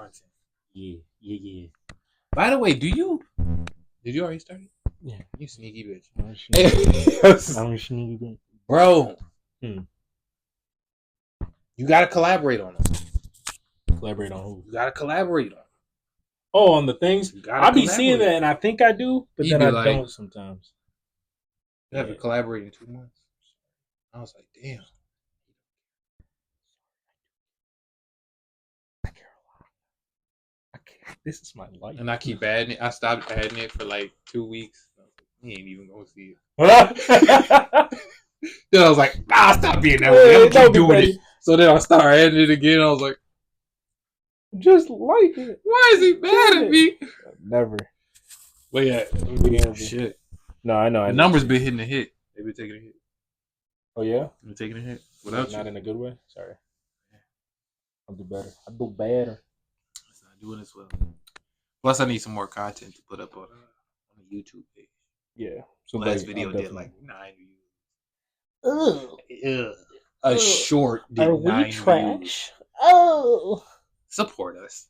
content. Yeah. By the way, did you already start it? Yeah. You sneaky bitch. I'm sneaky bitch. Bro. You gotta collaborate on them. Collaborate on who? You gotta collaborate on them. Oh, on the things? I be seeing that and I think I do, but then I don't sometimes. You haven't collaborated in 2 months. I was like, damn. I care a lot. This is my life. And I keep adding it. I stopped adding it for like 2 weeks. He ain't even gonna see it. Then I was like, stop being that way. I'm gonna keep doing it. So then I started adding it again. I was like, just like it. Why is he mad at me? Never. But yeah, shit. No, I know. The numbers been hitting a hit. They've been taking a hit. Oh yeah? Been taking a hit. Without not in a good way? Sorry. I'll do better. It's not doing as well. Plus, I need some more content to put up on the YouTube page. Yeah. So last video did like 9 views. Ugh. A short did 9 views. Oh. Support us.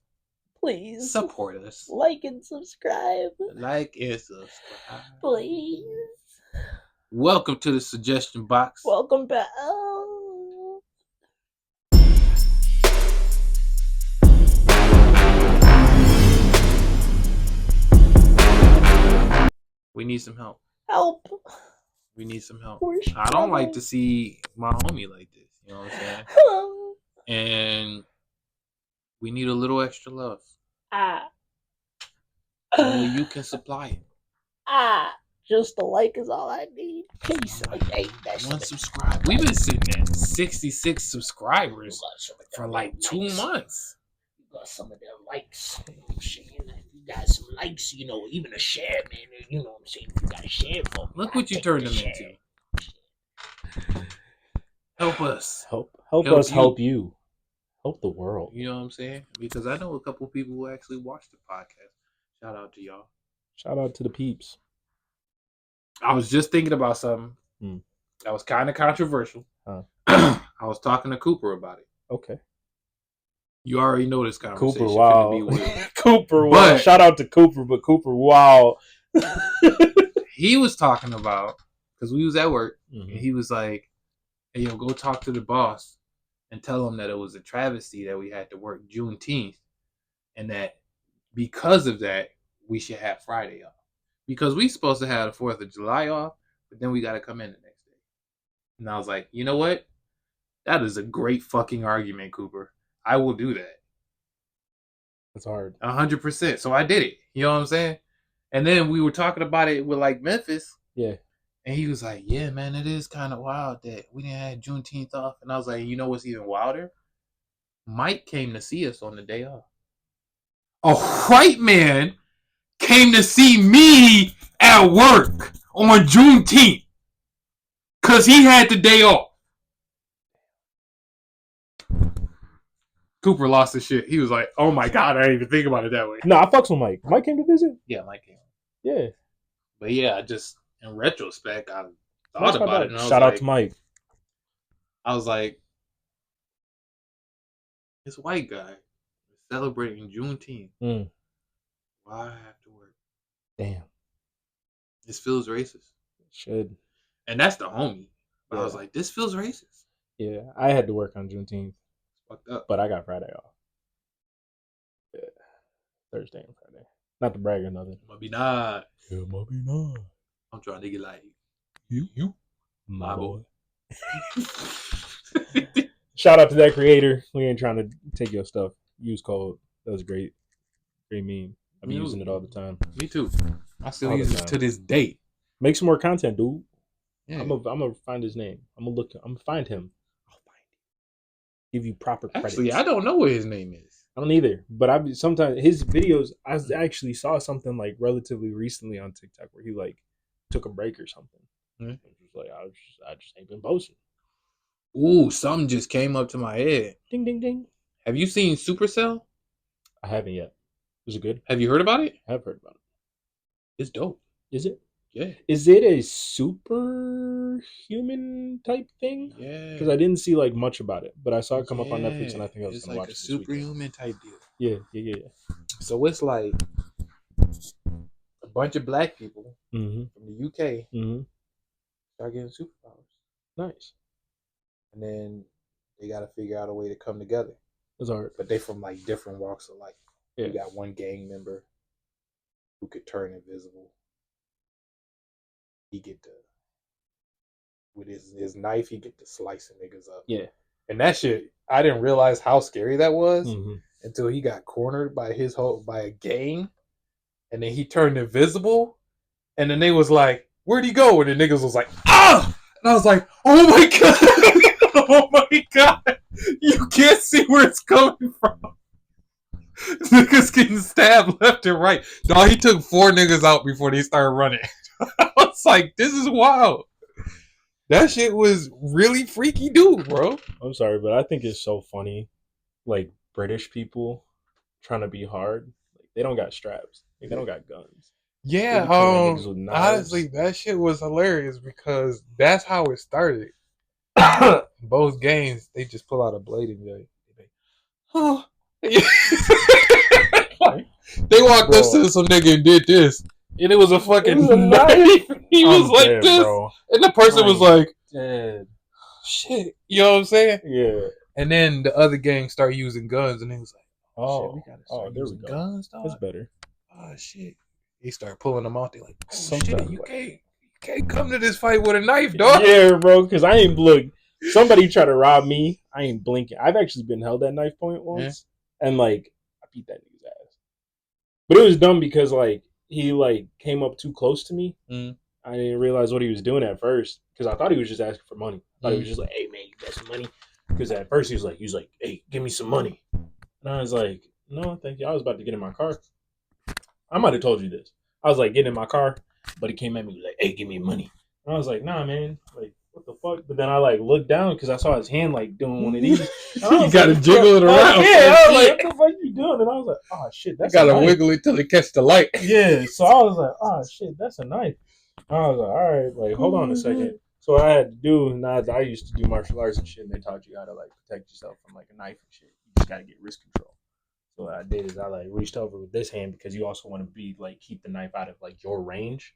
Please. Support us. Like and subscribe. Please. Welcome to the suggestion box. Welcome back. Oh. We need some help. We need some help. I don't like to see my homie like this. You know what I'm saying? And we need a little extra love. Only you can supply it. Just a like is all I need. Peace. One subscribe. We've been sitting at 66 subscribers for like 2 months. You got some of them likes. You know what I'm saying? You got some likes, you know, even a share, man. You know what I'm saying? You got a share for me. Look what you turned them into. Help us. Help us help you. Help the world. You know what I'm saying? Because I know a couple of people who actually watch the podcast. Shout out to y'all. Shout out to the peeps. I was just thinking about something that was kind of controversial. Huh. I was talking to Cooper about it. Okay. You already know this conversation. Cooper, wow. Cooper, wow. Shout out to Cooper, but Cooper, wow. He was talking about, because we was at work, and he was like, hey, yo, go talk to the boss and tell him that it was a travesty that we had to work Juneteenth, and that because of that, we should have Friday off. Because we supposed to have the 4th of July off, but then we got to come in the next day. And I was like, you know what? That is a great fucking argument, Cooper. I will do that. That's hard. 100%. So I did it. You know what I'm saying? And then we were talking about it with like Memphis. Yeah. And he was like, yeah, man, it is kind of wild that we didn't have Juneteenth off. And I was like, you know what's even wilder? Mike came to see us on the day off. A white man came to see me at work on Juneteenth because he had the day off. Cooper lost his shit. He was like, oh my God, I didn't even think about it that way. No, I fucks with Mike. Mike came to visit? Yeah, Mike came. Yeah. But yeah, just in retrospect, I thought about it. And Shout out to Mike. I was like, this white guy is celebrating Juneteenth. Why I have to work? Damn. This feels racist. It should. And that's the homie. But I was like, this feels racist. Yeah, I had to work on Juneteenth. Fucked up. But I got Friday off. Yeah. Thursday and Friday. Not to brag or nothing. Might be not. Yeah, might be not. I'm trying to get like you, my boy. Shout out to that creator. We ain't trying to take your stuff. Use code. That was great. Great meme. I be using it all the time. Me too. I still use it to this day. Make some more content, dude. Yeah. I'm gonna find his name. I'm gonna find him. I'll find him. Give you proper credit. Actually, I don't know what his name is. I don't either. But sometimes his videos. I actually saw something like relatively recently on TikTok where he like took a break or something. Just like I just ain't been posting. Ooh, something just came up to my head. Ding ding ding. Have you seen Supercell? I haven't yet. Is it good? Have you heard about it? I have heard about it. It's dope. Is it? Yeah. Is it a superhuman type thing? Yeah. Because I didn't see like much about it, but I saw it come up on Netflix, and I think I was it's gonna like watch it. It's like a superhuman type deal. Yeah. So it's like a bunch of black people Mm-hmm. from the UK Mm-hmm. start getting superpowers. Nice. And then they got to figure out a way to come together. It's hard. But they from like different walks of life. Yeah. You got one gang member who could turn invisible. He get to, with his knife, he get to slicing niggas up. Yeah. And that shit, I didn't realize how scary that was Mm-hmm. until he got cornered by by a gang, and then he turned invisible, and then they was like, "Where'd he go?" And the niggas was like, "Ah!" And I was like, "Oh my god, oh my god, you can't see where it's coming from." Niggas getting stabbed left and right. Dog, he took 4 niggas out before they started running. I was like, "This is wild." That shit was really freaky, dude, bro. I'm sorry, but I think it's so funny. Like British people trying to be hard. Like, they don't got straps. Like, they don't got guns. Yeah, honestly, that shit was hilarious because that's how it started. Both games, they just pull out a blade and be like, "Huh." Like, they walked up to some nigga and did this, and it was a fucking knife. He was like dead, this, bro. and the person was like, dead. "Shit," you know what I'm saying? Yeah. And then the other gang started using guns, and he was like, "Oh, shit, we gotta start there we using go. guns, dog." That's better. Oh shit! He started pulling them out. They like, "Oh Sometimes, shit, you can't come to this fight with a knife, dog." Yeah, bro. Because I ain't look. Somebody tried to rob me. I ain't blinking. I've actually been held at knife point once, and like I beat that nigga's ass. But it was dumb because like he like came up too close to me. I didn't realize what he was doing at first because I thought he was just asking for money. I thought he was just like, "Hey man, you got some money?" Because at first he was like, "Hey, give me some money," and I was like, "No, thank you." I was about to get in my car. I might have told you this. I was like getting in my car, but he came at me like, "Hey, give me money." And I was like, "Nah, man. Like, what the fuck?" But then I like looked down because I saw his hand like doing one of these. You gotta jiggle it around. Yeah, I was like, "What the fuck you doing?" And I was like, "Oh shit, that's you gotta a knife." wiggle it till it catch the light. Yeah, so I was like, "Oh shit, that's a knife." And I was like, "All right, like hold on a second." So what I had to do, I used to do martial arts and shit, and they taught you how to like protect yourself from like a knife and shit. You just gotta get wrist control. So what I did is I like reached over with this hand because you also want to be like keep the knife out of like your range.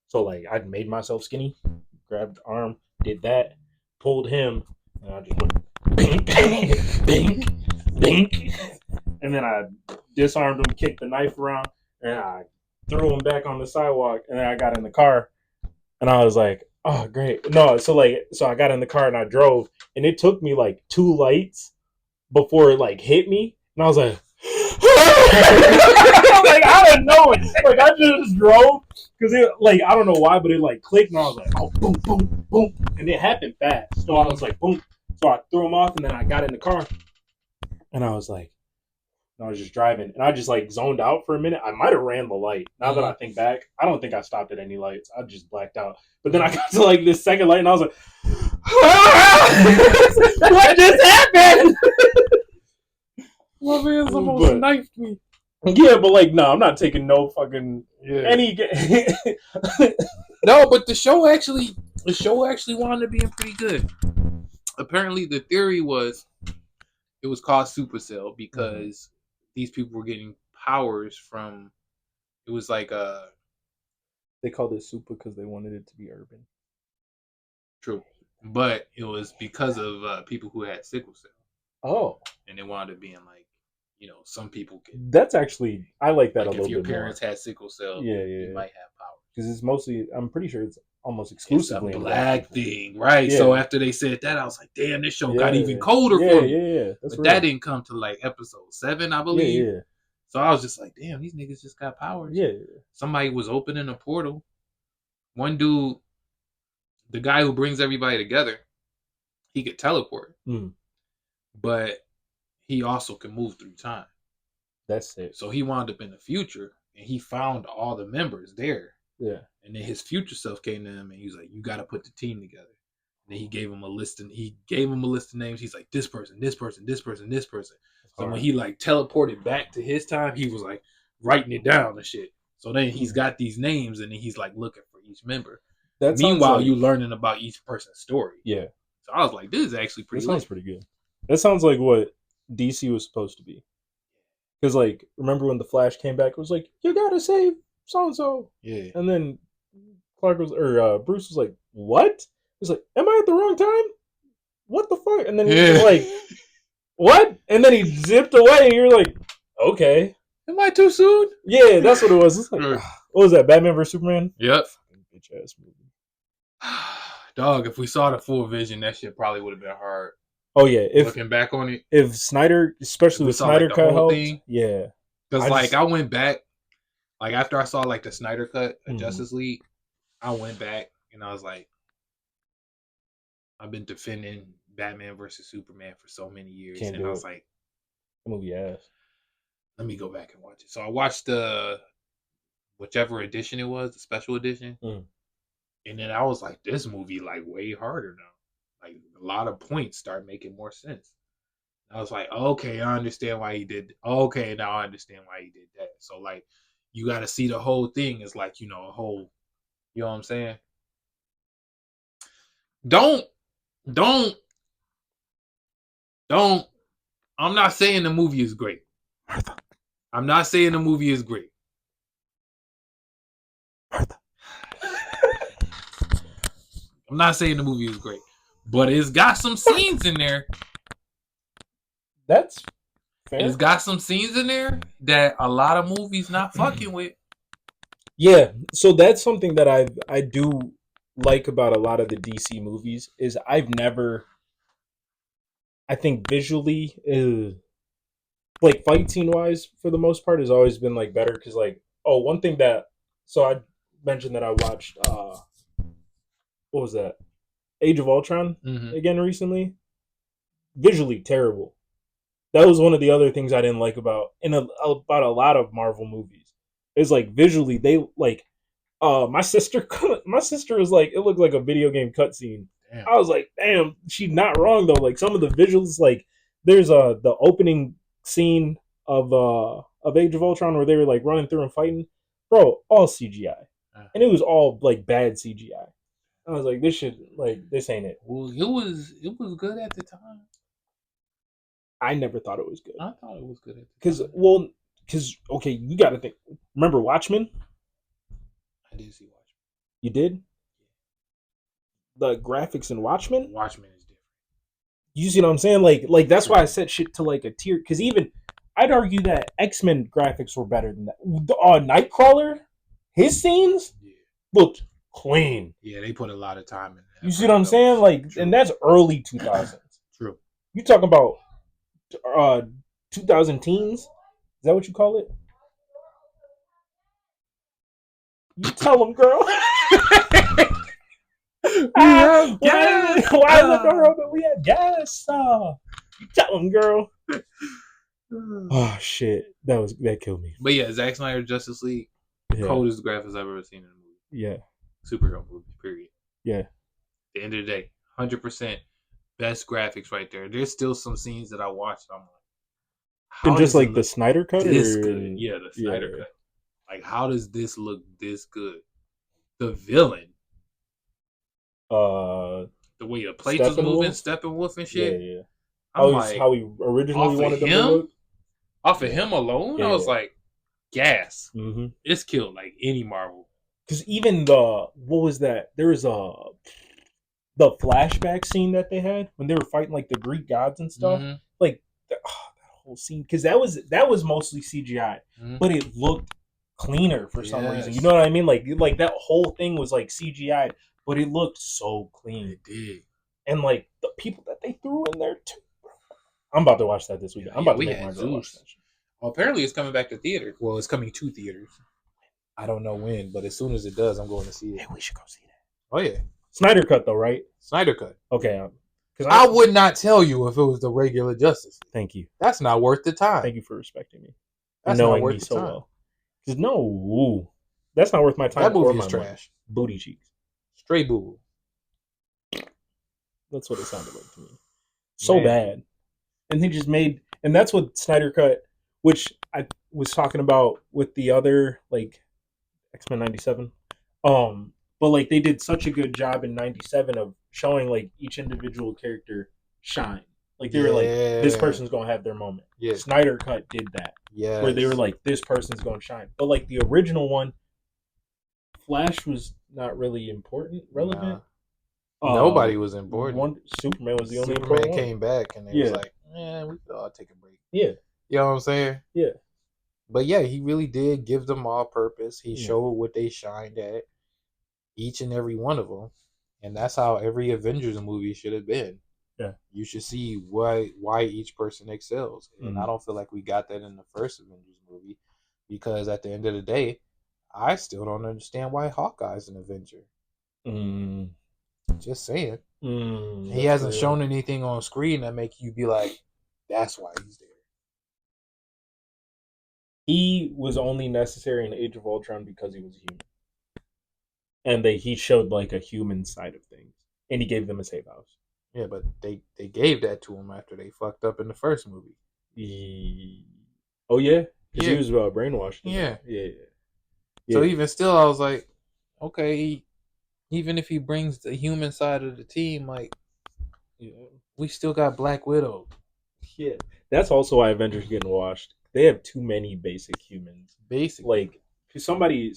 So like I made myself skinny, grabbed the arm, did that, pulled him, and I just went bink, bink, bink, bink, and then I disarmed him, kicked the knife around, and I threw him back on the sidewalk, and then I got in the car, and I was like, "Oh great!" No, so I got in the car and I drove, and it took me like 2 lights before it like hit me, and I was like. Like out of nowhere, like I just drove because it like I don't know why, but it like clicked and I was like, oh boom, boom, boom, and it happened fast. So I was like, boom. So I threw him off and then I got in the car and I was like, I was just driving and I just like zoned out for a minute. I might have ran the light. Now that I think back, I don't think I stopped at any lights. I just blacked out. But then I got to like this second light and I was like, what just happened? My man's almost knifed me. Yeah, but like, no, I'm not taking no fucking any. No, but the show actually wound up being pretty good. Apparently, the theory was it was called Supercell because these people were getting powers from. It was like They called it super because they wanted it to be urban. True, but it was because of people who had sickle cell. Oh, and it wound up being like, some people can. That's actually I like that like a little bit more. If your parents had sickle cell, you might have power. Because it's mostly, I'm pretty sure it's almost exclusively a black thing, right? Yeah. So after they said that, I was like, damn, this show got even colder for me. Yeah. But real. That didn't come to like episode 7, I believe. Yeah. So I was just like, damn, these niggas just got powers. Yeah. Somebody was opening a portal. One dude, the guy who brings everybody together, he could teleport. But he also can move through time. That's it. So he wound up in the future and he found all the members there. Yeah. And then his future self came to him and he was like, you got to put the team together. And then he gave him a list of names. He's like, this person, this person, this person, this person. So when he like teleported back to his time, he was like writing it down and shit. So then he's got these names and then he's like looking for each member. Meanwhile, you learning about each person's story. Yeah. So I was like, this is actually pretty That sounds pretty good. That sounds like what DC was supposed to be. Because like, remember when the Flash came back? It was like, you gotta save so and so. Yeah. And then Bruce was like, what? He's like, am I at the wrong time? What the fuck? And then he was like, what? And then he zipped away. And you're like, okay. Am I too soon? Yeah, that's what it was. It's like, what was that? Batman vs Superman? Yep. Fucking bitch ass movie. Dog, if we saw the full vision, that shit probably would have been hard. Oh yeah, Looking back on it, if Snyder, especially with Snyder like, cut helped, thing, yeah. Because I went back, like after I saw like the Snyder cut of Mhm. Justice League, I went back and I was like, I've been defending Batman versus Superman for so many years, and I was like, the movie ass. Let me go back and watch it. So I watched the whichever edition it was, the special edition, and then I was like, this movie like way harder now. Like a lot of points start making more sense. I was like, okay, I understand why he did. Okay, now I understand why he did that. So like, you got to see the whole thing as like, a whole. You know what I'm saying? Don't. I'm not saying the movie is great. I'm not saying the movie is great. I'm not saying the movie is great, but it's got some scenes in there. That's fair. It's got some scenes in there that a lot of movies not fucking with. Yeah, so that's something that I do like about a lot of the DC movies is I think visually, like fight scene wise, for the most part, has always been like better because like one thing that I mentioned that I watched what was that, Age of Ultron again recently. Visually terrible. That was one of the other things I didn't like about a lot of Marvel movies. It's like visually they like my sister was like, it looked like a video game cutscene. I was like, damn, she's not wrong though. Like some of the visuals, like there's the opening scene of Age of Ultron where they were like running through and fighting, bro, all CGI, and it was all like bad CGI. I was like, this ain't it. Well, it was good at the time. I never thought it was good. I thought it was good at the time. Because okay, you got to think. Remember Watchmen? I did see Watchmen. You did? The graphics in Watchmen? Watchmen is different. You see what I'm saying? Like that's why I set shit to like a tier. Because even I'd argue that X-Men graphics were better than that. Nightcrawler, his scenes looked clean. Yeah, they put a lot of time in that. You see what I'm saying? Like, true. And that's early 2000s. True. You talking about 2000 teens? Is that what you call it? You tell them, girl. Why the door open? We had gas. You tell them, girl. Oh shit, that killed me. But yeah, Zack Snyder Justice League, coldest graphics I've ever seen in a movie. Yeah, superhero movie. Period. Yeah. At the end of the day, 100% best graphics right there. There's still some scenes that I watched. I'm like, and just like the Snyder cut, this good? Yeah, the Snyder cut. Like, how does this look this good? The villain. The way the plates was moving, Steppenwolf and shit. Yeah. How he originally wanted them to look. Off of him alone, I was like, gas. Mm-hmm. It's killed like any Marvel. Because even what was that? There was the flashback scene that they had when they were fighting like the Greek gods and stuff. Mm-hmm. Like that whole scene, because that was mostly CGI, but it looked cleaner for some reason. You know what I mean? Like that whole thing was like CGI, but it looked so clean. It did. And like the people that they threw in there too. I'm about to watch that this weekend. I'm about to make my girl watch that shit. Well, apparently it's coming back to theater. Well, it's coming to theaters. I don't know when, but as soon as it does, I'm going to see it. Hey, we should go see that. Oh yeah, Snyder cut though, right? Snyder cut. Okay. Because I would not tell you if it was the regular Justice League. Thank you. That's not worth the time. Thank you for respecting me. That's not worth the time. Well. Because that's not worth my time. That movie is trash. Booty cheeks. Straight boo. That's what it sounded like to me. So bad. And they just and that's what Snyder cut, which I was talking about with the other, like, X-Men 97. But like they did such a good job in 97 of showing like each individual character shine. Like they were like, this person's gonna have their moment. Yeah. Snyder Cut did that. Yeah. Where they were like, this person's gonna shine. But like the original one, Flash was not really relevant. Nobody was important. Superman was the only Superman important came back and they was like, we could all take a break. Yeah. You know what I'm saying? Yeah. But yeah, he really did give them all purpose. He showed what they shined at, each and every one of them. And that's how every Avengers movie should have been. Yeah. You should see why each person excels. And I don't feel like we got that in the first Avengers movie. Because at the end of the day, I still don't understand why Hawkeye's an Avenger. Just saying. He hasn't shown anything on screen that make you be like, that's why he's there. He was only necessary in Age of Ultron because he was human. And he showed like a human side of things. And he gave them a safe house. Yeah, but they gave that to him after they fucked up in the first movie. Oh, yeah? Because he was brainwashed. Yeah. Yeah. So even still, I was like, okay, even if he brings the human side of the team, like, we still got Black Widow. Yeah. That's also why Avengers getting washed. They have too many basic humans. Like, somebody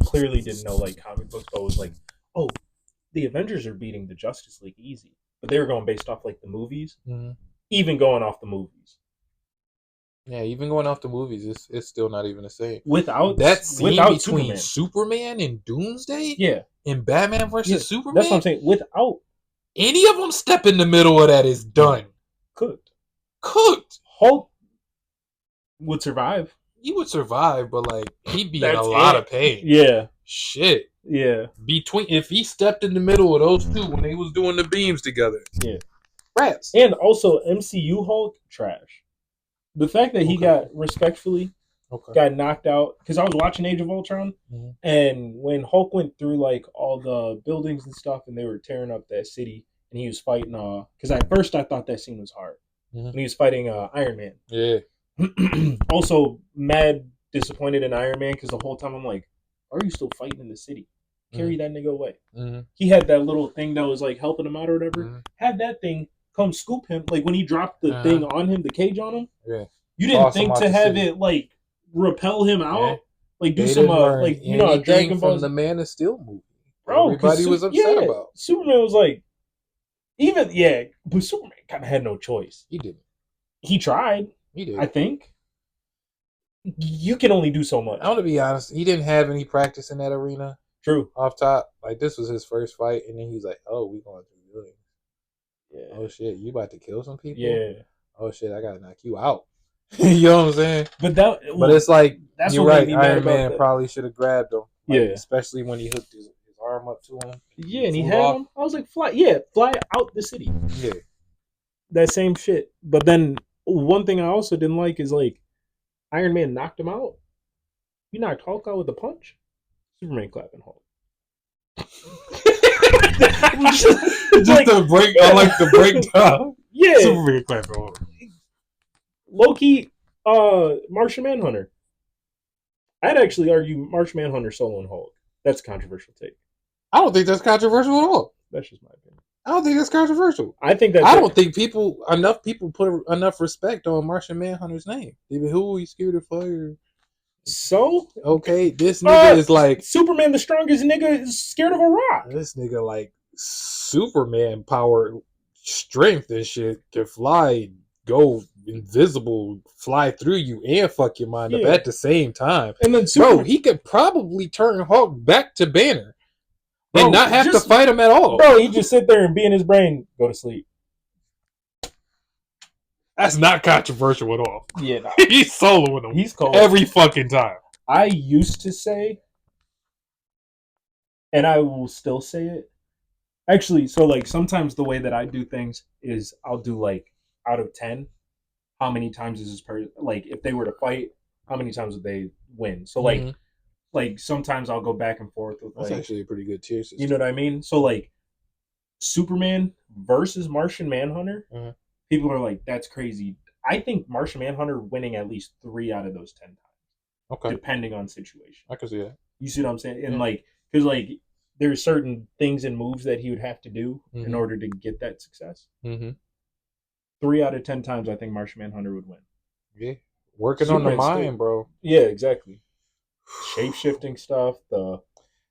clearly didn't know, like, comic books, but was like, oh, the Avengers are beating the Justice League easy. But they were going based off, like, the movies. Even going off the movies. Yeah, even going off the movies, it's still not even the same. Without between Superman and Doomsday, and Batman versus Superman, that's what I'm saying. Without any of them step in the middle of that is done. Cooked. Hulk would survive. He would survive, but like he'd be in a lot of pain. Yeah. Shit. Yeah. If he stepped in the middle of those two when they was doing the beams together. Yeah. Rats. And also MCU Hulk trash. The fact that he got got knocked out, because I was watching Age of Ultron, and when Hulk went through like all the buildings and stuff, and they were tearing up that city, and he was fighting. Because at first I thought that scene was hard when he was fighting Iron Man. Yeah. Also, mad disappointed in Iron Man because the whole time I'm like, "Why are you still fighting in the city? Carry that nigga away." He had that little thing that was like helping him out or whatever. Had that thing come scoop him, like when he dropped the thing on him, the cage on him. Yeah. You didn't think to have it like repel him out, like do some like a Dragon Ball from the Man of Steel movie, bro. Everybody was upset about. Superman was like, but Superman kind of had no choice. He didn't. He tried. He did. I think you can only do so much. I want to be honest. He didn't have any practice in that arena. True. Off top, like this was his first fight, and then he's like, "Oh, we going through villains. Yeah. Oh shit, you about to kill some people? Yeah. Oh shit, I gotta knock you out." You know what I'm saying? But it's like that's you're right. Iron Man probably should have grabbed him. Like, especially when he hooked his arm up to him. Yeah, and he had him. I was like, fly out the city. Yeah, that same shit. But then one thing I also didn't like is like Iron Man knocked him out. He knocked Hulk out with a punch. Superman clapping Hulk. just the break. I like the breakdown. Yeah, Superman clapping Hulk. Low-key, Martian Manhunter. I'd actually argue Martian Manhunter soloing Hulk. That's a controversial take. I don't think that's controversial at all. That's just my opinion. I don't think that's controversial. I think that I don't think enough people put enough respect on Martian Manhunter's name. Even who he's scared of fire. So okay, this nigga is like Superman, the strongest nigga, is scared of a rock. This nigga like Superman power, strength and shit, can fly, go invisible, fly through you, and fuck your mind up at the same time. And then he could probably turn Hulk back to Banner and not have to fight him at all. Bro, he just sit there and be in his brain, go to sleep. That's not controversial at all. Yeah, no. He's soloing him. He's cold every fucking time. I used to say, and I will still say it. Actually, so like sometimes the way that I do things is I'll do like out of 10, how many times is this person, like if they were to fight, how many times would they win? So like like sometimes I'll go back and forth with that's actually a pretty good tier system. You know what I mean? So like Superman versus Martian Manhunter, people are like, that's crazy. I think Martian Manhunter winning at least 3 out of those 10 times. Okay. Depending on situation. I can see that. You see what I'm saying? And like, because like there's certain things and moves that he would have to do in order to get that success. 3 out of 10 times, I think Martian Manhunter would win. Yeah, working on the mind, bro. Yeah, exactly. Shape shifting stuff, the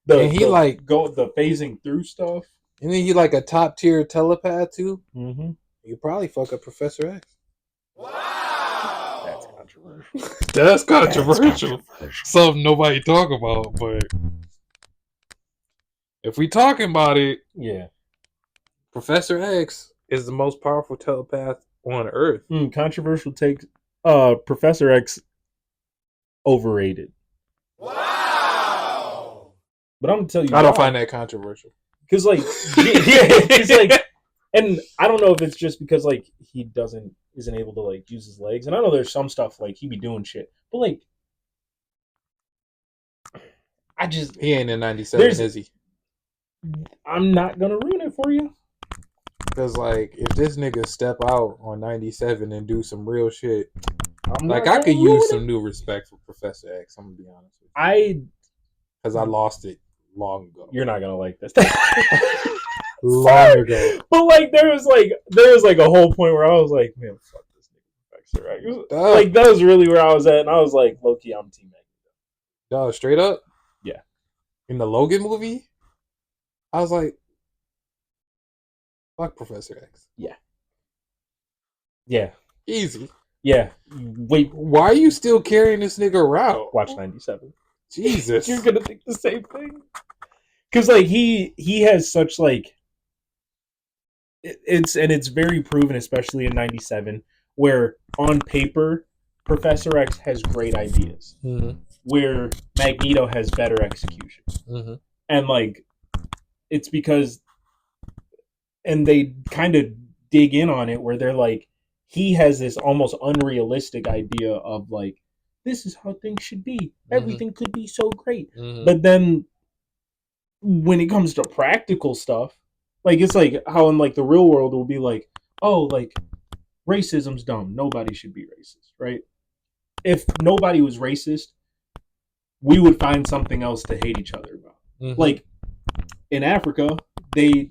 phasing through stuff, and then he like a top tier telepath too. Mm-hmm. You probably fuck up Professor X. Wow, that's controversial. That's controversial. Something nobody talk about, but if we talking about it, yeah, Professor X is the most powerful telepath on Earth. Controversial take. Professor X overrated. Wow. But I'm gonna tell you, I don't find that controversial. Because like, because like, and I don't know if it's just because like he isn't able to like use his legs, and I know there's some stuff like he be doing shit, but like, he ain't in 97, is he? I'm not gonna ruin it for you. Because like, if this nigga step out on 97 and do some real shit, I could use some new respect for Professor X. I'm gonna be honest with you. Because I lost it long ago. You're not gonna like this. Long ago. But like there was like a whole point where I was like, man, fuck this nigga Professor X. Like that was really where I was at, and I was like, low key, I'm Team Magneto. Dog, straight up? Yeah. In the Logan movie, I was like, fuck Professor X. Yeah. Yeah. Easy. Yeah. Wait. Why are you still carrying this nigga around? Watch 97. Jesus. You're gonna think the same thing. Because like he has such like it's very proven, especially in 97, where on paper Professor X has great ideas. Mm-hmm. Where Magneto has better execution. Mm-hmm. And like it's because and they kind of dig in on it where they're like, he has this almost unrealistic idea of like, this is how things should be. Mm-hmm. Everything could be so great. Mm-hmm. But then when it comes to practical stuff, like it's like how in like the real world it will be like, oh, like racism's dumb. Nobody should be racist, right? If nobody was racist, we would find something else to hate each other about. Mm-hmm. Like in Africa, they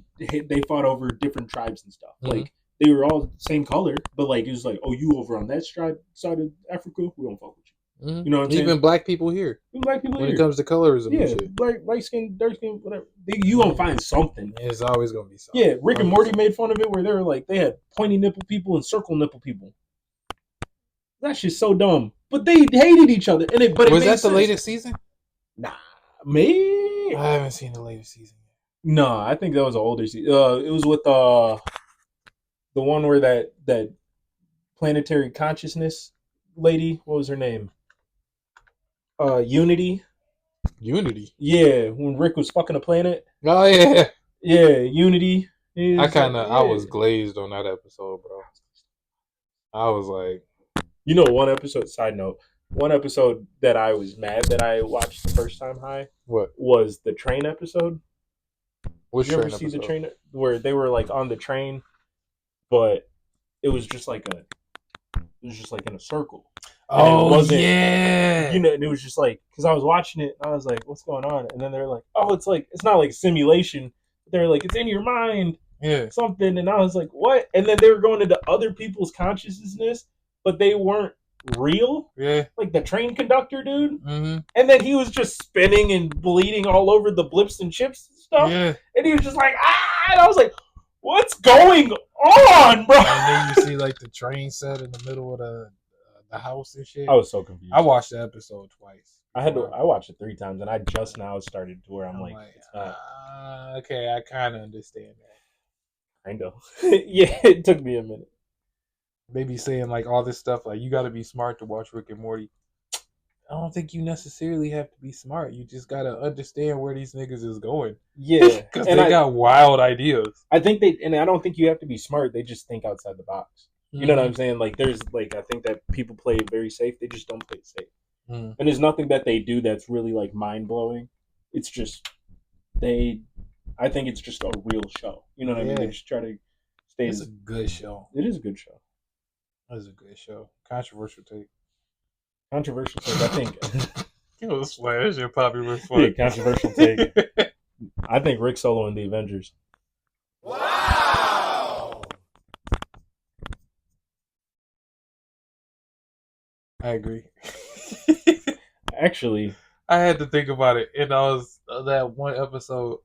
fought over different tribes and stuff. Mm-hmm. Like they were all the same color, but like it was like, oh, you over on that side of Africa, we don't fuck with you. Mm-hmm. You know what I'm saying? Even black people here. When it comes to colorism, yeah, and shit. Light skin, dark skin, whatever. You gonna find something. It's always gonna be something. Yeah, Rick and Morty made fun of it where they were like, they had pointy nipple people and circle nipple people. That shit's so dumb. But they hated each other, and was that the latest season? Nah, me. I haven't seen the latest season. No, I think that was an older season. It was with the one where that planetary consciousness lady. What was her name? Unity. Unity. Yeah, when Rick was fucking a planet. Oh yeah. Yeah, Unity. I was glazed on that episode, bro. I was like, you know, one episode. Side note. One episode that I was mad that I watched the first time high. What was the train episode? Which Did you ever see the train where they were like on the train, but it was just like in a circle. Oh yeah, you know, and it was just like because I was watching it, and I was like, "What's going on?" And then they're like, "Oh, it's not like a simulation." They're like, "It's in your mind, something." And I was like, "What?" And then they were going into other people's consciousness, but they weren't real. Yeah, like the train conductor dude. Mm-hmm. And then he was just spinning and bleeding all over the blips and chips and stuff. Yeah, and he was just like, ah! And I was like, "What's going on, bro?" And then you see like the train set in the middle of the house and shit. I was so confused. I watched the episode twice. I watched it 3 times, and I just now started to where I'm like it's not. Okay, I kind of understand that. I know. Yeah, it took me a minute. They be saying like all this stuff like you got to be smart to watch Rick and Morty. I don't think you necessarily have to be smart. You just got to understand where these niggas is going. Yeah, because they got wild ideas. I think and I don't think you have to be smart. They just think outside the box. You know what I'm saying? Like there's like I think that people play it very safe. They just don't play it safe. And there's nothing that they do that's really like mind blowing. It's just I think it's just a real show. You know what I mean? They just try to stay. It's a good show. It is a good show. It is a good show. Controversial take. I think. You know, that's your popular fun. Yeah, controversial take. I think Rick Solo in the Avengers. Wow. I agree. Actually, I had to think about it, and I was that one episode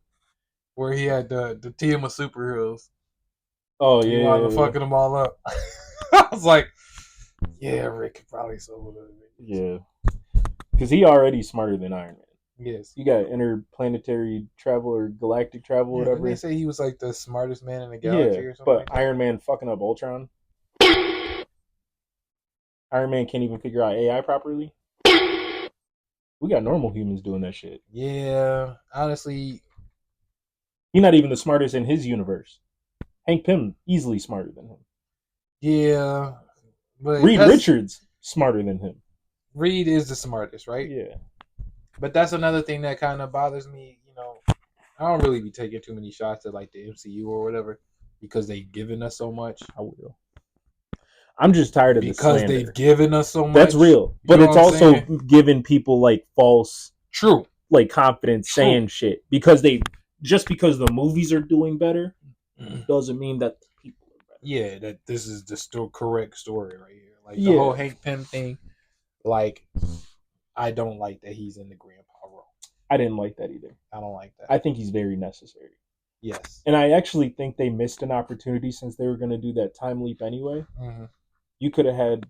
where he had the team of superheroes. oh He yeah, wound up fucking them all up. I was like, yeah, Rick could probably solve it. yeah, because he already smarter than Iron Man. Yes. You got interplanetary travel or galactic travel, Yeah, whatever. didn't they say he was like the smartest man in the galaxy or something but like that? Iron Man fucking up Ultron. Iron Man can't even figure out AI properly. We got normal humans doing that shit. Yeah, honestly, He's not even the smartest in his universe. Hank Pym easily smarter than him. yeah. But Reed Richards smarter than him. Reed is the smartest, right? Yeah. But that's another thing that kind of bothers me. You know, I don't really be taking too many shots at like the MCU or whatever because they've given us so much. I will. I'm just tired of the because slander. they've given us so much. That's real, but it's also giving people like false, like confidence saying shit because because the movies are doing better doesn't mean that the people are better. Yeah, that this is the still correct story right here. Like the whole Hank Pym thing, like I don't like that he's in the grandpa role. I didn't like that either. I don't like that. I think he's very necessary. Yes, and I actually think they missed an opportunity since they were going to do that time leap anyway. Mm-hmm. You could have had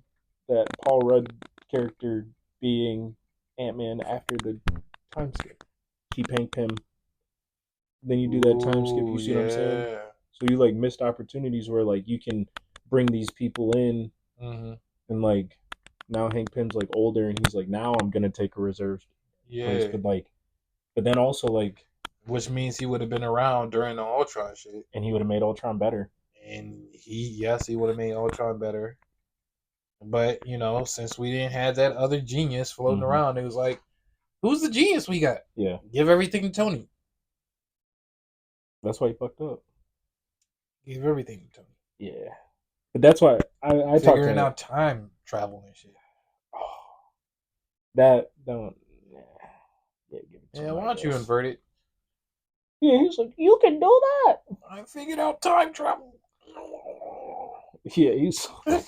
that Paul Rudd character being Ant-Man after the time skip. Keep Hank Pym. Then you do that time skip. You see what I'm saying? So you like missed opportunities where like you can bring these people in, and like now Hank Pym's like older and he's like, now I'm gonna take a reserved place, but then also like, which means he would have been around during the Ultron shit, and he would have made Ultron better. And he would have made Ultron better. But you know, since we didn't have that other genius floating around, it was like, who's the genius we got? Yeah, give everything to Tony. That's why he fucked up. Give everything to Tony. Yeah, but that's why I figuring out time travel and shit. That don't. Yeah, give it to him, why don't you invert it? Yeah, he's like, you can do that. I figured out time travel. Yeah, he's. I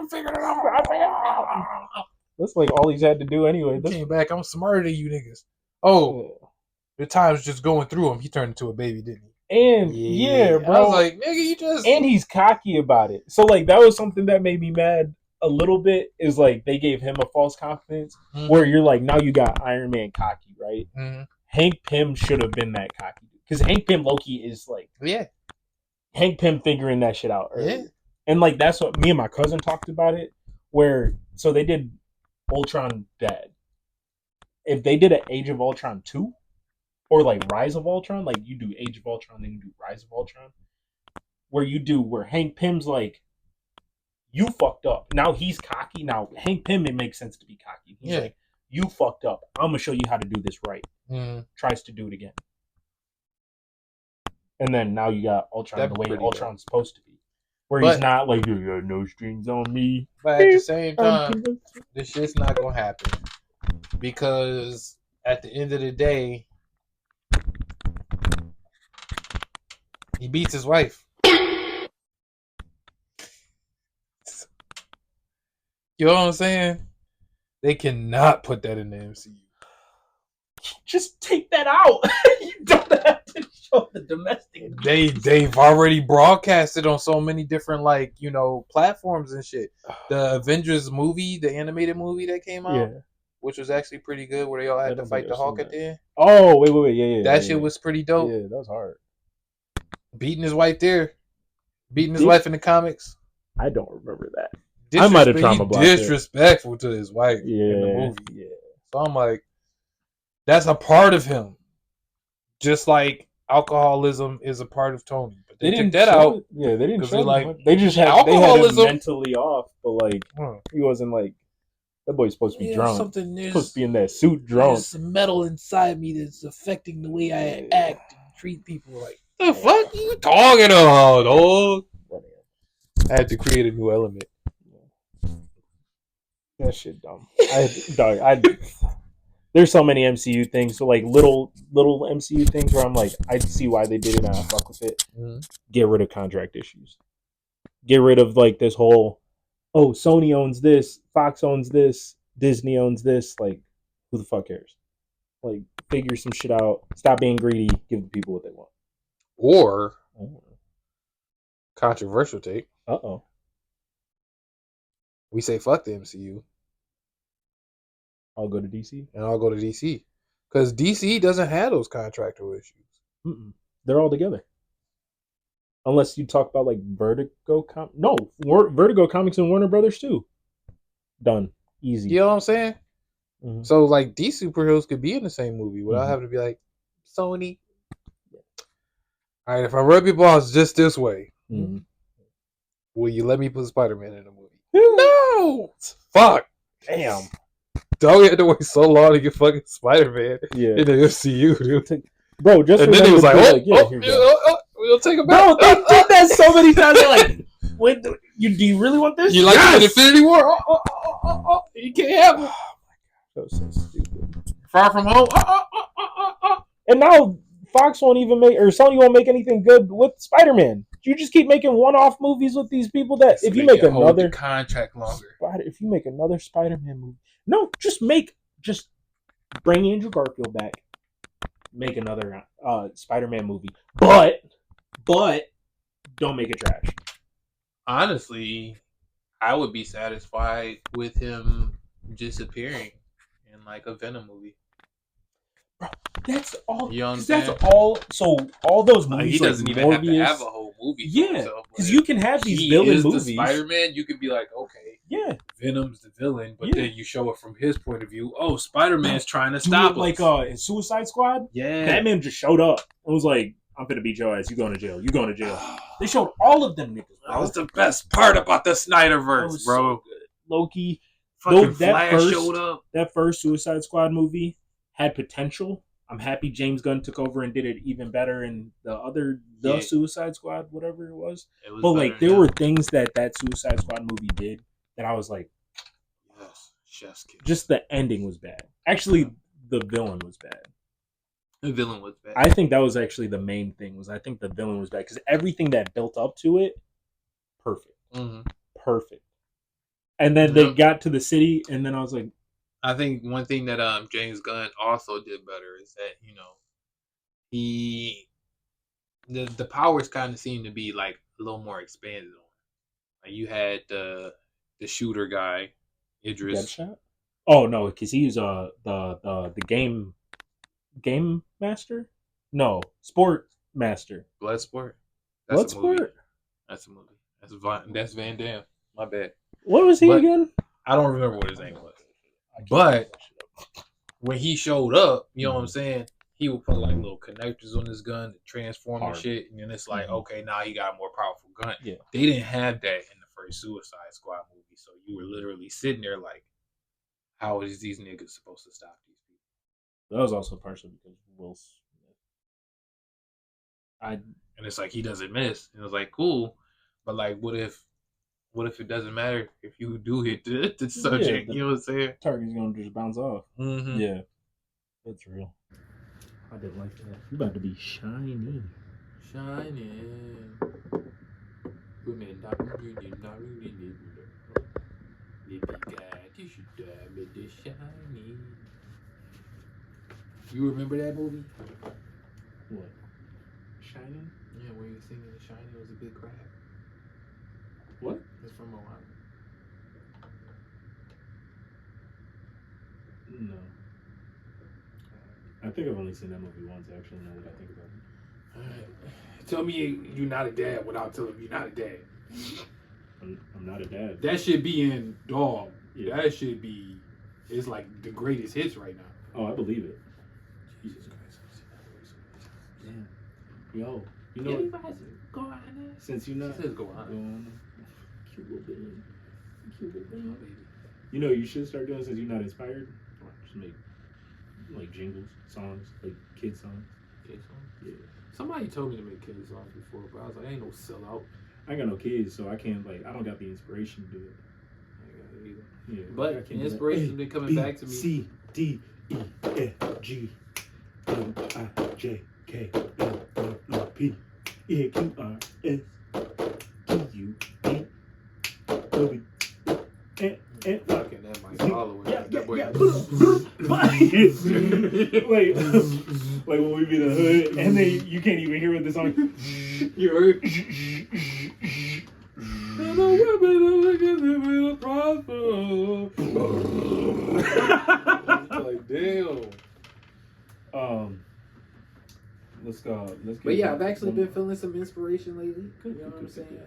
figured it out. That's like all he's had to do anyway. Came back. I'm smarter than you niggas. Oh, the time's just going through him. He turned into a baby, didn't he? And yeah, bro. I was like, nigga, you just. And he's cocky about it. So like that was something that made me mad a little bit. Is like they gave him a false confidence where you're like, now you got Iron Man cocky, right? Hank Pym should have been that cocky because Hank Pym Loki is like, Hank Pym figuring that shit out early. And like that's what me and my cousin talked about it. Where so they did Ultron dead. If they did an Age of Ultron 2 or like Rise of Ultron, like you do Age of Ultron, then you do Rise of Ultron, where Hank Pym's like, you fucked up. Now he's cocky. Now Hank Pym, it makes sense to be cocky. He's like, you fucked up. I'm gonna show you how to do this right. Tries to do it again. And then now you got Ultron the way Ultron's supposed to be. Where he's not like, you got no strings on me. But at the same time, this shit's not gonna happen. Because at the end of the day, he beats his wife. You know what I'm saying? They cannot put that in the MCU. Just take that out. You don't have to show the domestic. They've already broadcasted on so many different platforms and shit. The Avengers movie, the animated movie that came out, which was actually pretty good, where they all had to fight the Hulk at the end. Oh wait, yeah. That shit was pretty dope. Yeah, that was hard. Beating his wife there, beating his wife in the comics. I don't remember that. I might have trauma blocked. Disrespectful to his wife in the movie. Yeah. So I'm like, that's a part of him. Just like alcoholism is a part of Tony. But they took that out. Yeah, they didn't show like they just had alcoholism. They had him mentally off, but like he wasn't like that boy's supposed to be drunk. He's supposed to be in that suit drunk. There's some metal inside me that's affecting the way I act and treat people. Like, the fuck are you talking about, dog? I had to create a new element. That shit dumb. There's so many MCU things, so like little MCU things where I'm like, I see why they did it and I fuck with it. Get rid of contract issues. Get rid of like this whole oh, Sony owns this, Fox owns this, Disney owns this. Like, who the fuck cares? Like, figure some shit out. Stop being greedy. Give the people what they want. Or controversial take. Uh-oh. We say fuck the MCU. I'll go to DC. And I'll go to DC. Because DC doesn't have those contractual issues. They're all together. Unless you talk about like Vertigo Vertigo Comics and Warner Brothers too. Done. Easy. You know what I'm saying? Mm-hmm. So like these superheroes could be in the same movie without having to be like Sony. All right, if I rub your balls just this way, will you let me put Spider-Man in the movie? No! Fuck! Damn. Dog had to wait so long to get fucking Spider-Man in the MCU, dude. Bro, just and then he was like, we'll take him back. Bro, they did that so many times. They're like, wait, do you really want this? You like the Infinity War? You can't have it. That was so stupid. Far From Home? And now Fox won't even make, or Sony won't make anything good with Spider-Man. You just keep making one-off movies with these people that if you make another contract longer. If you make another Spider-Man movie, no, just bring Andrew Garfield back. Make another Spider-Man movie, but don't make it trash. Honestly, I would be satisfied with him just appearing in like a Venom movie. Bro, that's all. You know that's all. So all those movies, he doesn't even have to have a whole movie. Yeah, because you can have these villain movies. The Spider-Man, you can be like, okay, yeah, Venom's the villain, but then you show it from his point of view. Oh, Spider-Man's trying to stop us. Like in Suicide Squad, yeah, Batman just showed up and was like, "I'm gonna beat your ass. You going to jail? You going to jail?" They showed all of them niggas. That was the best part about the Snyderverse, bro. So Loki, fucking Flash showed up. That first Suicide Squad movie had potential. I'm happy James Gunn took over and did it even better in the Suicide Squad, whatever it was. But like, there were things that Suicide Squad movie did that I was like, yes, chef's kiss. Just the ending was bad. Actually, the villain was bad. The villain was bad. I think that was actually the main thing. I think the villain was bad because everything that built up to it, perfect, perfect. And then they got to the city, and then I was like, I think one thing that James Gunn also did better is that the powers kind of seemed to be like a little more expanded on. Like you had the shooter guy, Idris. Deadshot? Oh no, because he's the game master. No, sport master. Bloodsport. Bloodsport. That's a movie. That's Van Damme. My bad. What was he again? I don't remember what his name was. But when he showed up, you know what I'm saying? He would put like little connectors on his gun to transform and shit. And then it's like, okay, now he got a more powerful gun. Yeah. They didn't have that in the first Suicide Squad movie. So you were literally sitting there like, how is these niggas supposed to stop these people? That was also partially because Will Smith. And it's like he doesn't miss. And it was like, cool. But like, what if it doesn't matter if you do hit the subject? You know what I'm saying? Target's gonna just bounce off. Mm-hmm. Yeah, that's real. I didn't like that. You about to be shiny. You remember that movie? What? Shining? Yeah, where you were singing the Shining, it was a big crab. What? It's from Moana. No. I think I've only seen that movie once, actually, now that I think about it. Alright. Tell me you're not a dad without telling me you're not a dad. I'm not a dad. That should be in Dog. Yeah. That should be, it's like the greatest hits right now. Oh, I believe it. Jesus Christ. Damn. Yo, you know what? Go on. Since you're not... Says go on. Cuba Bean. You know, you should start doing since you're not inspired. Just make like jingles, songs, like kid songs. Kid songs? Yeah. Somebody told me to make kid songs before, but I was like, I ain't no sellout. I ain't got no kids, so I can't I don't got the inspiration to do it. I ain't got it either. Yeah, but the inspiration been coming back to me. C D E F G M I J K L M N P E Q R S T U V W Fucking that mic all the way. Yeah, That boy. Wait, like when we be in the hood, and then you can't even hear what the song. You heard? Like damn. Let's go. Let's. But yeah, I've actually been feeling some inspiration lately. You know what I'm saying?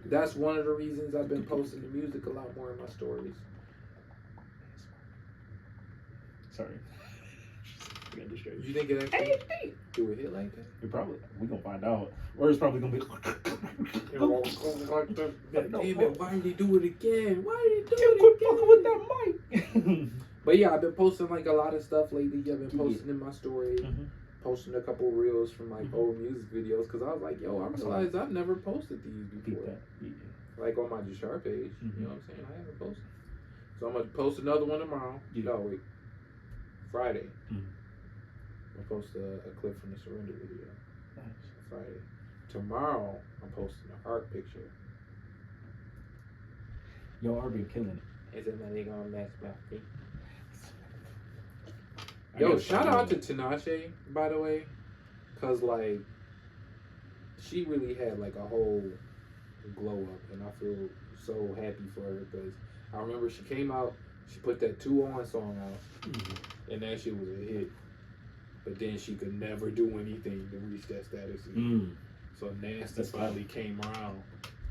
That's one of the reasons I've been posting the music a lot more in my stories. Sorry. I got distracted. You think it actually do a hit like that? It probably. We gonna find out. Or it's probably gonna be. Damn it! Why did he do it again? Why did he do Quit it fucking again? with that mic. But yeah, I've been posting like a lot of stuff lately. I've been posting in my story, posting a couple of reels from like old music videos because I was like, yo, I realized I've never posted these before. Like on my JASHAR page. You know what I'm saying? I haven't posted. So I'm gonna post another one tomorrow. No, wait. Friday. I'll post a clip from the Surrender video. Nice. Friday. Tomorrow, I'm posting an art picture. Yo, art been killing it. Is it really gonna match my feet? Yo, shout out to Tunez, by the way, cause like she really had like a whole glow up, and I feel so happy for her because I remember she came out, she put that 2 on song out, and that shit was a hit. But then she could never do anything to reach that status again. So Nasty finally came around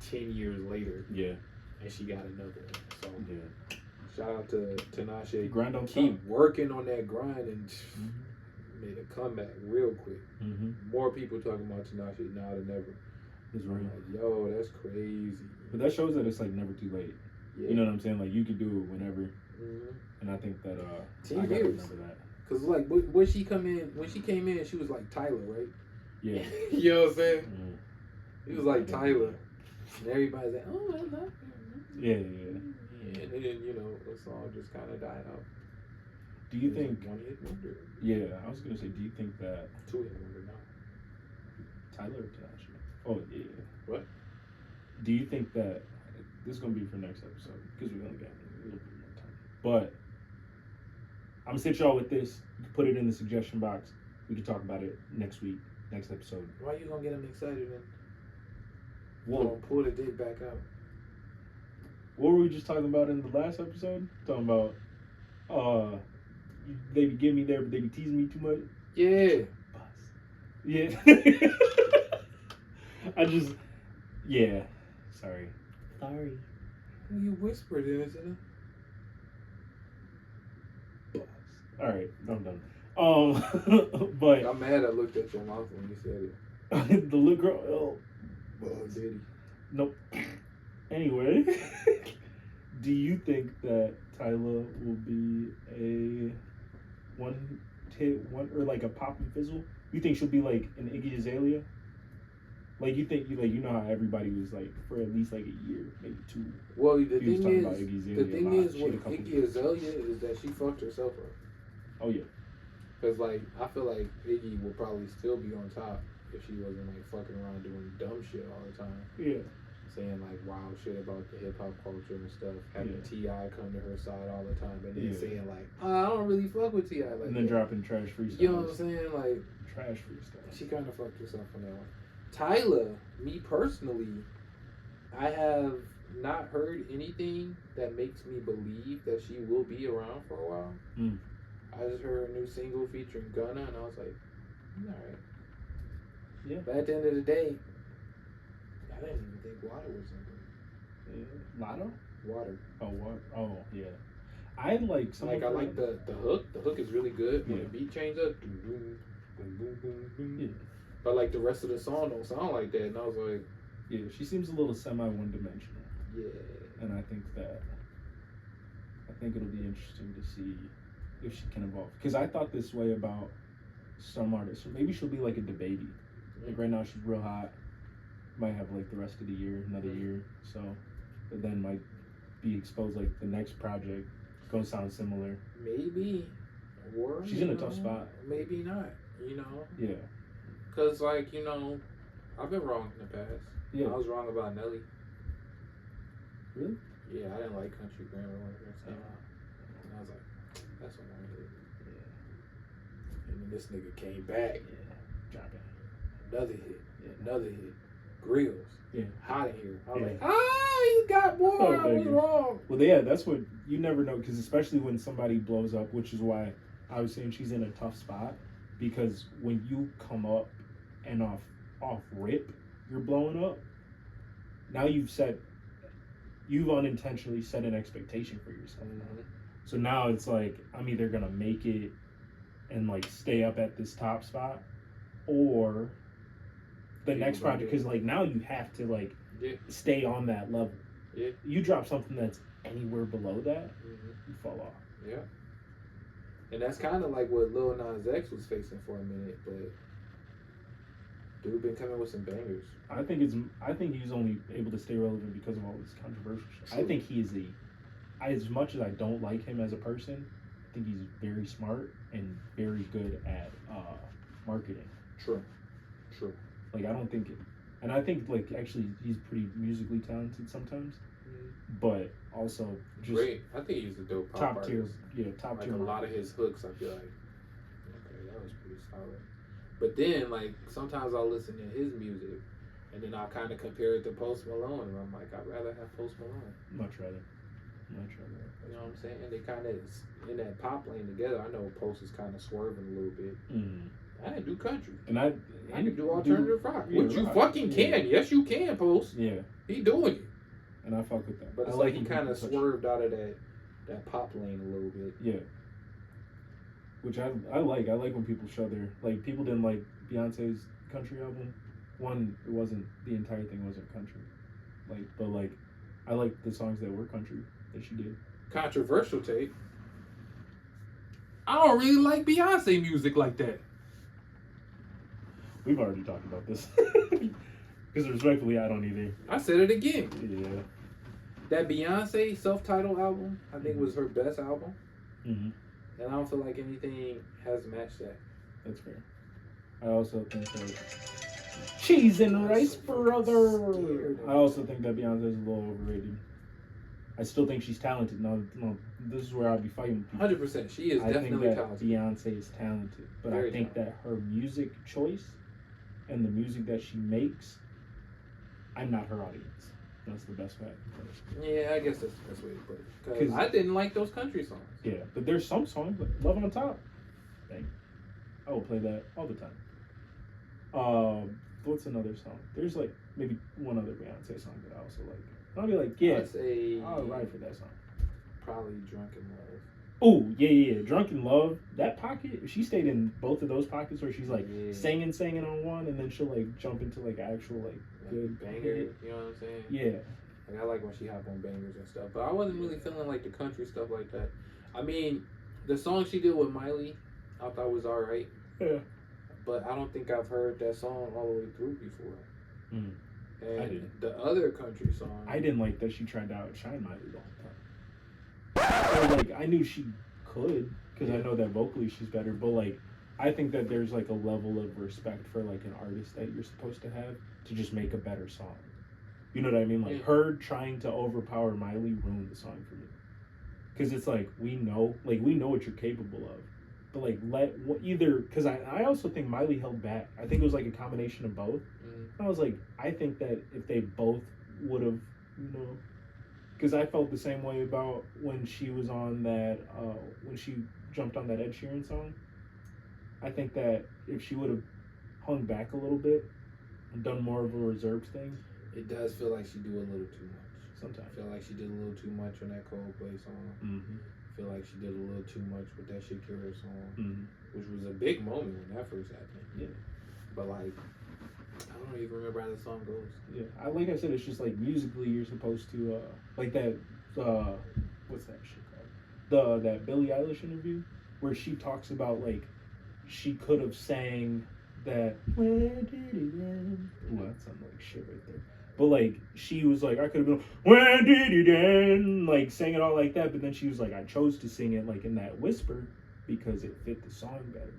10 years later. Yeah. And she got another one. So yeah. Shout out to Tunez. Grind on Keep working on that grind and made a comeback real quick. More people talking about Tunez now than ever. It's right. Like, yo, that's crazy. But that shows that it's like never too late. Yeah. You know what I'm saying? Like you can do it whenever. And I think that 10 I gotta years. remember that. Cause like when she came in, she was like Tyler, right? Yeah. You know what I'm saying? He was like Tyler. And everybody's like, oh, I love him. Yeah. And then, you know, the song just kind of died out. Do you think... Like 1 hit wonder. Yeah, I was going to say, do you think that... 2 hit wonder now. Tyler or Tunez? Oh, yeah. What? Do you think that... This is going to be for next episode, because we only got a little bit more time. But, I'm going to sit y'all with this. You can put it in the suggestion box. We can talk about it next week, next episode. Why you going to get them excited then? Well, pull the dick back out. What were we just talking about in the last episode? Talking about, they be giving me there, but they be teasing me too much. Yeah. Yeah. Sorry. You whispered it, isn't it? All right, I'm done. But I'm mad I looked at your mouth when you said it. The little girl. Oh, did he? Nope. Anyway, do you think that Tyler will be a one or like a pop and fizzle? You think she'll be like an Iggy Azalea? Like you think you know how everybody was like for at least like a year, maybe 2. Well, the thing is with Iggy Azalea is that she fucked herself up. Oh yeah. Cause like I feel like Iggy will probably still be on top if she wasn't like fucking around doing dumb shit all the time. Yeah. Saying like wild shit about the hip hop culture and stuff. Having T.I. come to her side all the time, and then saying like, I don't really fuck with T.I. like. And then dropping trash freestyle. You know what I'm saying? Like trash freestyle. She kind of fucked herself on that one. Tyler, me personally, I have not heard anything that makes me believe that she will be around for a while. I just heard a new single featuring Gunna, and I was like, alright. Yeah. But at the end of the day, I didn't even think Water was in there. Lotto? Water. Oh, water. Oh, yeah. I like some. Like I like the hook. The hook is really good. When the beat changes up, boom, boom, boom, boom, boom. Yeah. But like the rest of the song don't sound like that, and I was like, yeah, she seems a little semi-one-dimensional. Yeah. And I think it'll be interesting to see if she can evolve. Because I thought this way about some artists. Maybe she'll be like a DeBaby. Like right now she's real hot. Might have like the rest of the year, another year. So, but then might be exposed like the next project. Gonna sound similar. Maybe. Or she's in a tough spot. Maybe not. You know. Yeah. Cause like I've been wrong in the past. Yeah. I was wrong about Nelly. Really? Yeah, I didn't like Country Grammar when it came out. And I was like, that's what I hit. Yeah. And then this nigga came back. Yeah. Dropping. Another hit. Yeah. Another hit. Grills. Yeah. Hot in here. I was like, you got more. I was wrong. Well, yeah, that's what you never know, because especially when somebody blows up, which is why I was saying she's in a tough spot, because when you come up and off rip, you're blowing up. Now you've unintentionally set an expectation for yourself. Mm-hmm. So now it's like, I'm either gonna make it and like stay up at this top spot, or the next project, because like now you have to like stay on that level. Yeah. You drop something that's anywhere below that, you fall off. Yeah. And that's kind of like what Lil Nas X was facing for a minute, but dude been coming with some bangers. I think he's only able to stay relevant because of all this controversial shit. I think he is as much as I don't like him as a person, I think he's very smart and very good at marketing. True. Like, I don't think it, and I think like actually he's pretty musically talented sometimes, but also just great. I think he's a dope pop top tier. Yeah, top like tier. A lot of his hooks, I feel like, okay, that was pretty solid. But then, like, sometimes I'll listen to his music, and then I'll kind of compare it to Post Malone, and I'm like, I'd rather have Post Malone. Much rather. You know what I'm saying? And they kind of in that pop lane together. I know Post is kind of swerving a little bit. I didn't do country, and I can do alternative rock. Which you fucking can. Yes, you can, Post. Yeah, he doing it. And I fuck with that. But it's like he kind of swerved out of that pop lane a little bit. Yeah. Which I like. I like when people show their, like, people didn't like Beyonce's country album. One, it wasn't, the entire thing wasn't country. Like, but like, I like the songs that were country that she did. Controversial take. I don't really like Beyonce music like that. We've already talked about this. Because respectfully, I don't either. I said it again. Yeah. That Beyonce self-titled album, I think was her best album. Mm-hmm. And I don't feel like anything has matched that. That's fair. I also think that cheese and rice, brother. I also think that Beyonce is a little overrated. I still think she's talented. No, this is where I'd be fighting people. 100%. She is definitely talented. Beyonce is talented. But I think that her music choice and the music that she makes, I'm not her audience. That's the best way I can put it. Yeah, I guess that's the best way to put it. Because I didn't like those country songs. Yeah, but there's some songs like Love on Top. Dang. I will play that all the time. What's another song? There's like maybe one other Beyonce song that I also like. I'll be like, yeah, I'll ride for that song. Probably Drunken Love. Oh, yeah. Drunken Love. That pocket, she stayed in both of those pockets where she's like singing on one, and then she'll like jump into like actual like good banger. You know what I'm saying? Yeah. Like, I like when she hop on bangers and stuff, but I wasn't really feeling like the country stuff like that. I mean, the song she did with Miley, I thought was alright. Yeah. But I don't think I've heard that song all the way through before. Mm. And I didn't. The other country song, I didn't like that she tried to outshine Miley the whole time. So, like, I knew she could, because I know that vocally she's better, but like, I think that there's like a level of respect for like an artist that you're supposed to have to just make a better song. You know what I mean? Like, her trying to overpower Miley ruined the song for me. Because it's like, we know what you're capable of. But like, because I also think Miley held back. I think it was like a combination of both. I was like, I think that if they both would have, because I felt the same way about when she was on that, when she jumped on that Ed Sheeran song. I think that if she would have hung back a little bit and done more of a reserved thing. It does feel like she do a little too much. Sometimes. I feel like she did a little too much on that Coldplay song. Mm-hmm. I feel like she did a little too much with that Shakira song, which was a big moment when that first happened. Yeah. But like, I don't even remember how the song goes. Yeah, like I said, it's just like musically you're supposed to like that. What's that shit called? That Billie Eilish interview where she talks about like she could have sang that. Where did it end? Ooh, that sounded like shit right there. But like she was like, I could have been where did it end? Like sang it all like that, but then she was like, I chose to sing it like in that whisper because it fit the song better,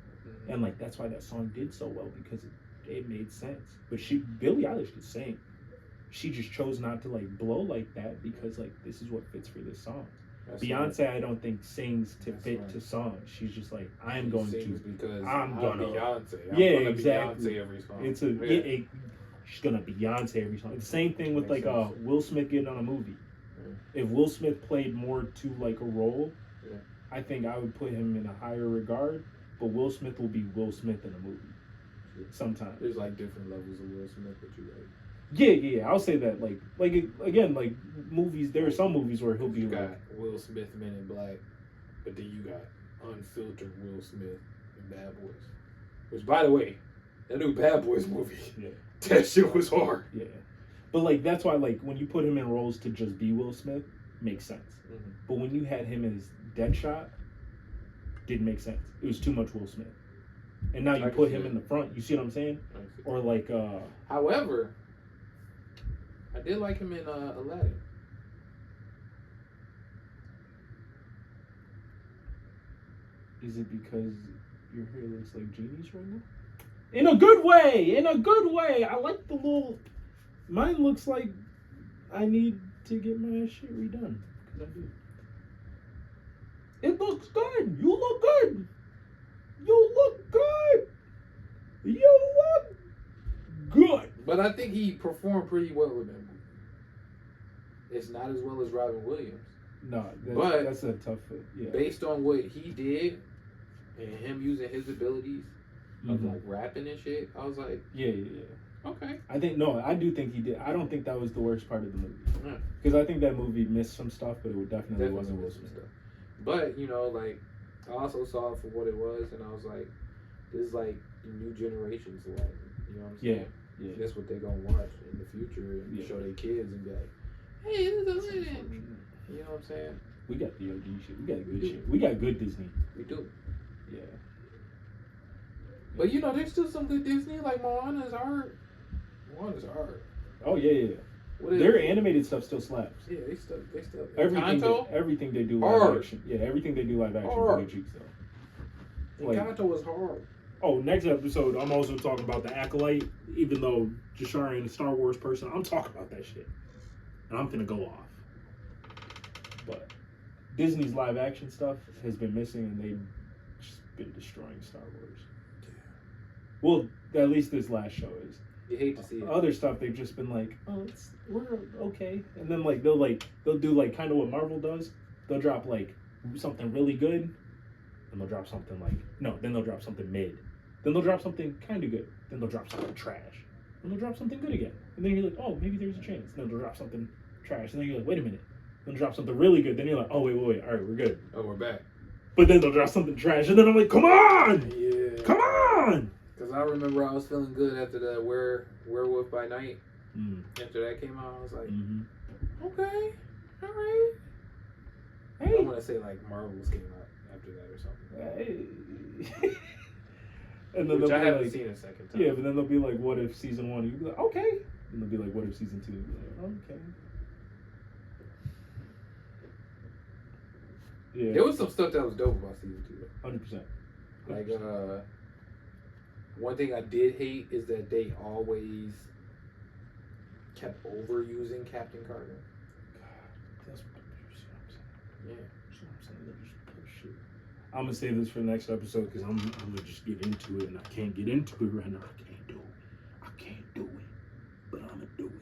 and like that's why that song did so well because it made sense. But Billie Eilish could sing. she just chose not to like blow like that because like this is what fits for this song. That's Beyonce, right. I don't think sings to That's fit right. to songs. She's just like I'm She going sings to. because I'm gonna. Beyonce. I'm Yeah, gonna exactly. Beyonce every song. It's a. She's gonna Beyonce every song. It's the same thing with Makes like sense. Will Smith getting on a movie. Yeah. If Will Smith played more to like a role, Yeah. I think I would put him in a higher regard. But Will Smith will be Will Smith in a movie. Sometimes There's like different levels of Will Smith that you like. Yeah, I'll say that. Like again, like movies. There are some movies where he'll be You like, got Will Smith Men in Black, but then you got unfiltered Will Smith in Bad Boys. Which, by the way, that new Bad Boys movie, yeah, that shit was hard. yeah. But like that's why like when you put him in roles to just be Will Smith, makes sense. Mm-hmm. But when you had him as Deadshot, didn't make sense. It was too much Will Smith. And now you put him in the front. You see what I'm saying? Or like However, I did like him in Aladdin. Is it because your hair looks like Genie's right now? In a good way! In a good way! I like the little... Mine looks like I need to get my shit redone. Because I do. It looks good! You look good! You look good! You look good! But I think he performed pretty well in that movie. It's not as well as Robin Williams. No, but that's a tough fit. Yeah. Based on what he did and him using his abilities of like rapping and shit, I was like, yeah. Okay. I do think he did. I don't think that was the worst part of the movie. Yeah. Because I think that movie missed some stuff, but it definitely wasn't Will Smith. Stuff. But, you know, like, I also saw it for what it was, and I was like, this is like new generation's Aladdin. You know what I'm saying? Yeah. That's what they're going to watch in the future and show their kids and be like, hey, this is Aladdin. You know what I'm saying? We got the OG shit. We got good shit. We got good Disney. We do. Yeah. But, you know, there's still some good Disney. Like, Moana's hard. Oh, yeah. Their animated stuff still slaps. Yeah, they still. Everything they do live action. Yeah, everything they do live action is good cheeks, though. Like, Encanto was hard. Oh, next episode, I'm also talking about the Acolyte. Even though JASHAR ain't a Star Wars person, I'm talking about that shit. And I'm finna go off. But Disney's live action stuff has been missing, and they've just been destroying Star Wars. Well, at least this last show is. You hate to see it. Other stuff, they've just been like, oh, we're okay. And then like they'll do like kind of what Marvel does. They'll drop like something really good, and they'll drop something then they'll drop something mid. Then they'll drop something kind of good. Then they'll drop something trash. And they'll drop something good again. And then you're like, oh, maybe there's a chance. Then they'll drop something trash. And then you're like, wait a minute. Then they'll drop something really good. Then you're like, oh, wait. All right, we're good. Oh, we're back. But then they'll drop something trash. And then I'm like, come on! Yeah. Come on! Because I remember I was feeling good after the Werewolf by Night. After that came out, I was like, okay, all right. Hey. I want to say like Marvels came out after that or something. Hey. And then which I haven't like, seen a second time. Yeah, but then they'll be like, what if season 1? You'll be like, okay. And they'll be like, what if season 2? You'll be like, okay. Yeah. There was some stuff that was dope about season 2 though. 100%. Like, one thing I did hate is that they always kept overusing Captain Carter. God, that's what I'm saying. Yeah. That's what I'm saying. They're just shit. I'm gonna save this for the next episode because I'm gonna just get into it, and I can't get into it right now. I can't do it, but I'm gonna do it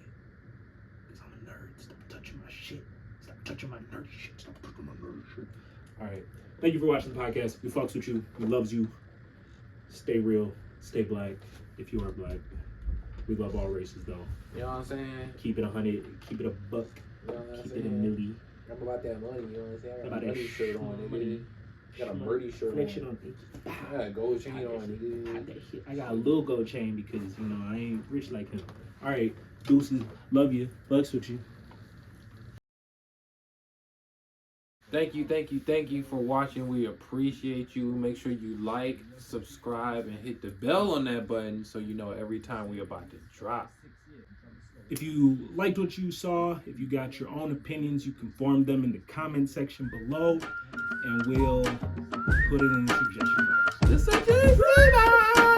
because I'm a nerd. Stop touching my shit. Stop touching my nerd shit. All right. Thank you for watching the podcast. We fucks with you. We loves you. Stay real. Stay black. If you are black, we love all races though. You know what I'm saying? Keep it 100. Keep it a buck. You know what I'm Keep saying? it a milli. I'm about that money. You know what I'm saying? I got About a that Muddy shirt on. money. I got a Murdy shirt on. I got a gold chain on. I got a little gold chain because I ain't rich like him. All right, deuces. Love you. Fucks with you. Thank you for watching. We appreciate you. Make sure you like, subscribe, and hit the bell on that button so you know every time we about to drop. If you liked what you saw, if you got your own opinions, you can form them in the comment section below, and we'll put it in the suggestion box. The suggestion box!